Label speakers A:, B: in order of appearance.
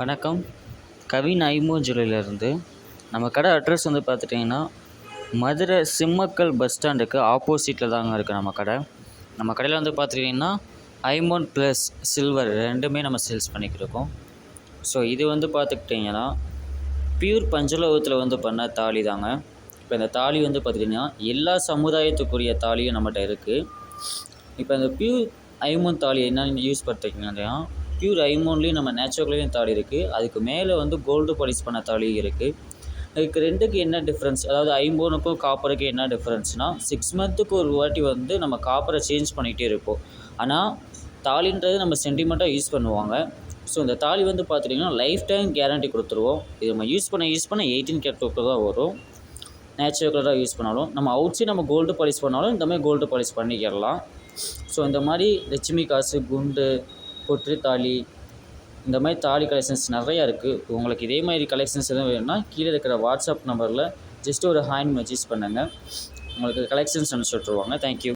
A: வணக்கம். கவின் ஐமோ ஜுவல்லரிலேருந்து. நம்ம கடை அட்ரஸ் வந்து பார்த்துட்டிங்கன்னா, மதுரை சிம்மக்கல் பஸ் ஸ்டாண்டுக்கு ஆப்போசிட்டில் தாங்க இருக்குது நம்ம கடை. நம்ம கடையில் வந்து பார்த்துட்டிங்கன்னா, ஐமோன் ப்ளஸ் சில்வர் ரெண்டுமே நம்ம சேல்ஸ் பண்ணிக்கிட்டுருக்கோம். ஸோ இது வந்து பார்த்துக்கிட்டிங்கன்னா, பியூர் பஞ்சலோகத்தில் வந்து பண்ண தாலி தாங்க. இப்போ இந்த தாலி வந்து பார்த்துட்டிங்கன்னா, எல்லா சமுதாயத்துக்குரிய தாலியும் நம்மகிட்ட இருக்குது. இப்போ இந்த பியூர் ஐமோன் தாலி என்னென்னு யூஸ் பண்ணுறீங்கன்னா, பியூர் ஐமோன்லேயும் நம்ம நேச்சுரல்லையும் தாலி இருக்குது. அதுக்கு மேலே வந்து கோல்டு பாலிஷ் பண்ண தாலியும் இருக்குது. இதுக்கு ரெண்டுக்கு என்ன டிஃப்ரென்ஸ், அதாவது ஐமோனுக்கும் காப்பருக்கும் என்ன டிஃப்ரென்ஸ்னால், 6 மந்த்துக்கு ஒரு வாட்டி வந்து நம்ம காப்பரை சேஞ்ச் பண்ணிகிட்டே இருப்போம். ஆனால் தாலின்றது நம்ம சென்டிமெண்ட்டாக யூஸ் பண்ணுவாங்க. ஸோ இந்த தாலி வந்து பார்த்துட்டிங்கன்னா லைஃப் டைம் கேரண்டி கொடுத்துருவோம். இது நம்ம யூஸ் பண்ண 18 கேரட் தான் வரும். நேச்சுரல் கலராக யூஸ் பண்ணாலும் நம்ம அவுட் சைட் நம்ம கோல்டு பாலிஷ் பண்ணாலும் இந்த மாதிரி கோல்டு பாலிஷ் பண்ணிக்கிடலாம். ஸோ இந்த மாதிரி லட்சுமி காசு, குண்டு, பொட்டு தாலி, இந்த மாதிரி தாலி கலெக்ஷன்ஸ் நிறையா இருக்குது. உங்களுக்கு இதே மாதிரி கலெக்ஷன்ஸ் எதுவும் வேணும்னா கீழே இருக்கிற வாட்ஸ்அப் நம்பரில் ஜஸ்ட் ஒரு ஹாய் மெசேஜ் பண்ணுங்கள். உங்களுக்கு கலெக்ஷன்ஸ் அனுப்பிச்சி விட்ருவாங்க. தேங்க்யூ.